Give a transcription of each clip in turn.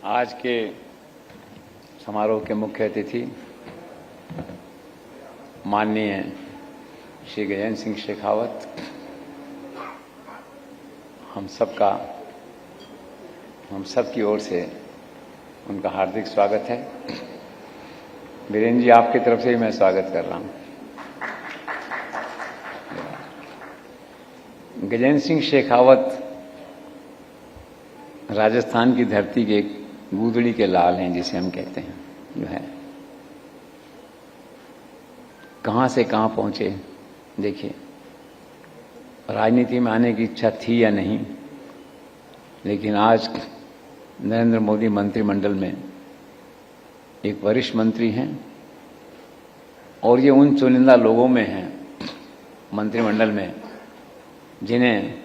आज के समारोह के मुख्य अतिथि माननीय श्री गजेंद्र सिंह शेखावत, हम सब की ओर से उनका हार्दिक स्वागत है। वीरेंद्र जी, आपकी तरफ से ही मैं स्वागत कर रहा हूं। गजेंद्र सिंह शेखावत राजस्थान की धरती के गूदड़ी के लाल हैं, जिसे हम कहते हैं, जो है कहां से कहां पहुंचे। देखिए, राजनीति में आने की इच्छा थी या नहीं, लेकिन आज नरेंद्र मोदी मंत्रिमंडल में एक वरिष्ठ मंत्री हैं और ये उन चुनिंदा लोगों में हैं मंत्रिमंडल में जिन्हें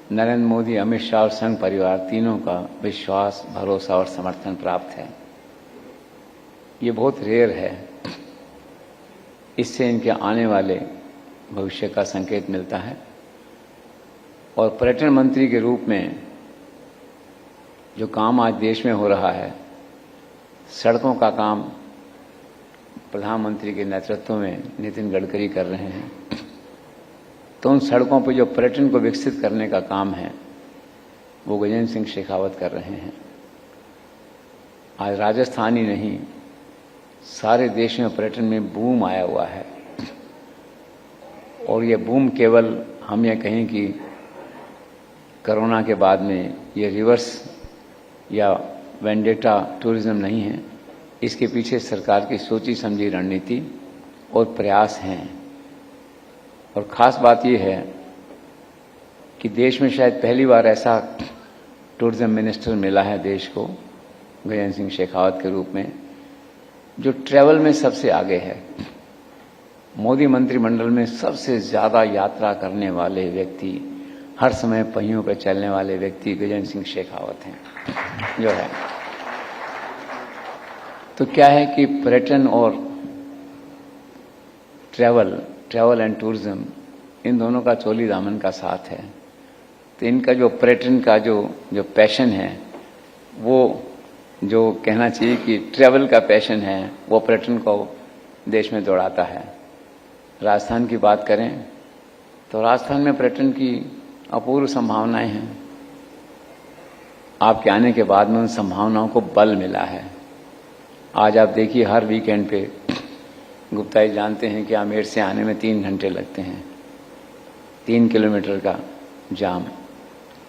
नरेंद्र मोदी, अमित शाह और संघ परिवार तीनों का विश्वास, भरोसा और समर्थन प्राप्त है। ये बहुत रेयर है। इससे इनके आने वाले भविष्य का संकेत मिलता है। और पर्यटन मंत्री के रूप में जो काम आज देश में हो रहा है, सड़कों का काम प्रधानमंत्री के नेतृत्व में नितिन गडकरी कर रहे हैं, तो उन सड़कों पर जो पर्यटन को विकसित करने का काम है वो गजेंद्र सिंह शेखावत कर रहे हैं। आज राजस्थान ही नहीं, सारे देश में पर्यटन में बूम आया हुआ है। और ये बूम केवल हम ये कहें कि कोरोना के बाद में ये रिवर्स या वेंडेटा टूरिज्म नहीं है। इसके पीछे सरकार की सोची समझी रणनीति और प्रयास हैं। और ख़ास बात यह है कि देश में शायद पहली बार ऐसा टूरिज्म मिनिस्टर मिला है देश को, गजेंद्र सिंह शेखावत के रूप में, जो ट्रैवल में सबसे आगे है। मोदी मंत्रिमंडल में सबसे ज़्यादा यात्रा करने वाले व्यक्ति, हर समय पहियों पर चलने वाले व्यक्ति गजेंद्र सिंह शेखावत हैं, जो है। तो क्या है कि पर्यटन और ट्रैवल एंड टूरिज्म, इन दोनों का चोली दामन का साथ है। तो इनका जो पर्यटन का जो पैशन है, वो जो कहना चाहिए कि ट्रैवल का पैशन है, वो पर्यटन को देश में दौड़ाता है। राजस्थान की बात करें तो राजस्थान में पर्यटन की अपूर्व संभावनाएं हैं। आपके आने के बाद में उन संभावनाओं को बल मिला है। आज आप देखिए, हर वीकेंड पे गुप्ता जी जानते हैं कि आमेर से आने में 3 घंटे लगते हैं, 3 किलोमीटर का जाम।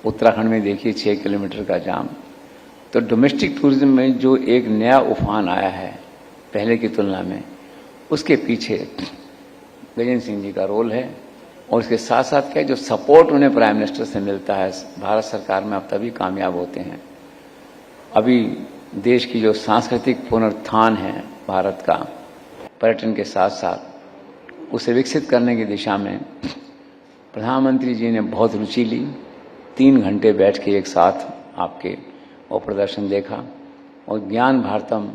उत्तराखंड में देखिए 6 किलोमीटर का जाम। तो डोमेस्टिक टूरिज्म में जो एक नया उफान आया है पहले की तुलना में, उसके पीछे गजेंद्र सिंह जी का रोल है। और इसके साथ साथ क्या, जो सपोर्ट उन्हें प्राइम मिनिस्टर से मिलता है भारत सरकार में, अब तभी कामयाब होते हैं। अभी देश की जो सांस्कृतिक पुनरुत्थान है भारत का, पर्यटन के साथ साथ उसे विकसित करने की दिशा में प्रधानमंत्री जी ने बहुत रुचि ली। 3 घंटे बैठ के एक साथ आपके वो प्रदर्शन देखा। और ज्ञान भारतम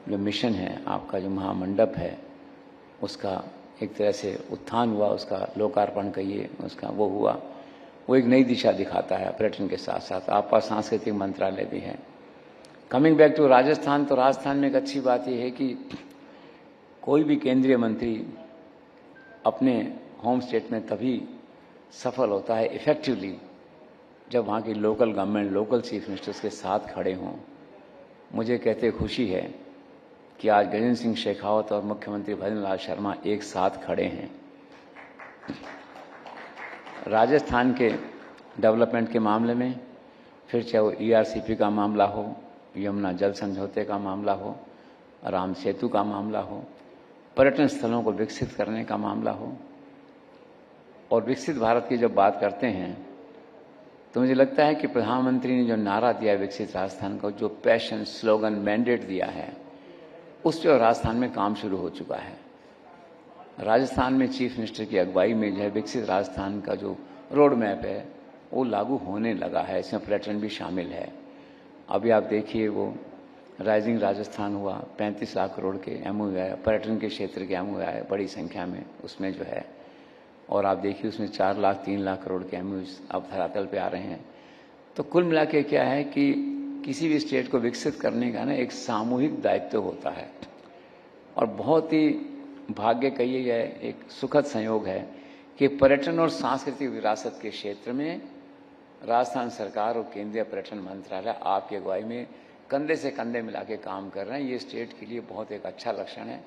जो मिशन है आपका, जो महामंडप है, उसका एक तरह से उत्थान हुआ, उसका लोकार्पण कहिए, उसका वो हुआ। वो एक नई दिशा दिखाता है पर्यटन के साथ साथ। आपका सांस्कृतिक मंत्रालय भी है। कमिंग बैक टू राजस्थान, तो राजस्थान में एक अच्छी बात यह है कि कोई भी केंद्रीय मंत्री अपने होम स्टेट में तभी सफल होता है इफेक्टिवली जब वहाँ की local government, local chief ministers के साथ खड़े हों। मुझे कहते खुशी है कि आज गजेंद्र सिंह शेखावत और मुख्यमंत्री भजनलाल शर्मा एक साथ खड़े हैं। राजस्थान के डेवलपमेंट के मामले में, फिर चाहे वो ERCP का मामला हो, यमुना जल समझौते का मामला हो, राम सेतु का मामला हो, पर्यटन स्थलों को विकसित करने का मामला हो, और विकसित भारत की जब बात करते हैं तो मुझे लगता है कि प्रधानमंत्री ने जो नारा दिया विकसित राजस्थान का, जो पैशन, स्लोगन, मैंडेट दिया है, उस पर राजस्थान में काम शुरू हो चुका है। राजस्थान में चीफ मिनिस्टर की अगुवाई में जो है विकसित राजस्थान का जो रोड मैप है वो लागू होने लगा है। इसमें पर्यटन भी शामिल है। अभी आप देखिए, वो राइजिंग राजस्थान हुआ, 35 लाख करोड़ के MOU आया, पर्यटन के क्षेत्र के MOU आए बड़ी संख्या में उसमें जो है। और आप देखिए उसमें 4 लाख 3 लाख करोड़ के MOU अब धरातल पे आ रहे हैं। तो कुल मिला के क्या है कि किसी भी स्टेट को विकसित करने का ना एक सामूहिक दायित्व होता है और बहुत ही भाग्य कहिए या एक सुखद संयोग है कि पर्यटन और सांस्कृतिक विरासत के क्षेत्र में राजस्थान सरकार और केंद्रीय पर्यटन मंत्रालय आपकी अगुवाई में कंधे से कंधे मिला के काम कर रहे हैं। ये स्टेट के लिए बहुत एक अच्छा लक्षण है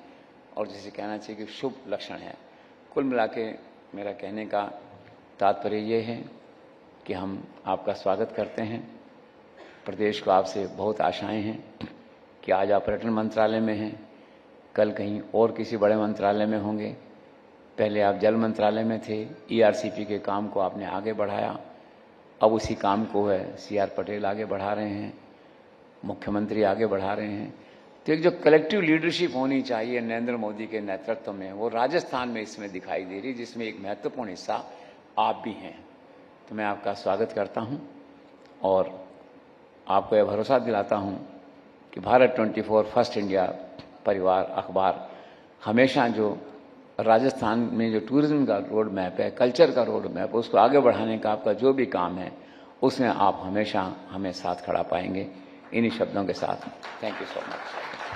और जिसे कहना चाहिए कि शुभ लक्षण है। कुल मिला के मेरा कहने का तात्पर्य ये है कि हम आपका स्वागत करते हैं। प्रदेश को आपसे बहुत आशाएं हैं कि आज आप पर्यटन मंत्रालय में हैं, कल कहीं और किसी बड़े मंत्रालय में होंगे। पहले आप जल मंत्रालय में थे, ERCP के काम को आपने आगे बढ़ाया, अब उसी काम को है CR पटेल आगे बढ़ा रहे हैं, मुख्यमंत्री आगे बढ़ा रहे हैं। तो एक जो कलेक्टिव लीडरशिप होनी चाहिए नरेंद्र मोदी के नेतृत्व में, वो राजस्थान में इसमें दिखाई दे रही, जिसमें एक महत्वपूर्ण हिस्सा आप भी हैं। तो मैं आपका स्वागत करता हूं और आपको यह भरोसा दिलाता हूं कि भारत 24 फर्स्ट इंडिया परिवार अखबार हमेशा जो राजस्थान में जो टूरिज्म का रोड मैप है, कल्चर का रोड मैप, उसको आगे बढ़ाने का आपका जो भी काम है उसमें आप हमेशा हमें साथ खड़ा पाएंगे। इन्हीं शब्दों के साथ थैंक यू सो मच।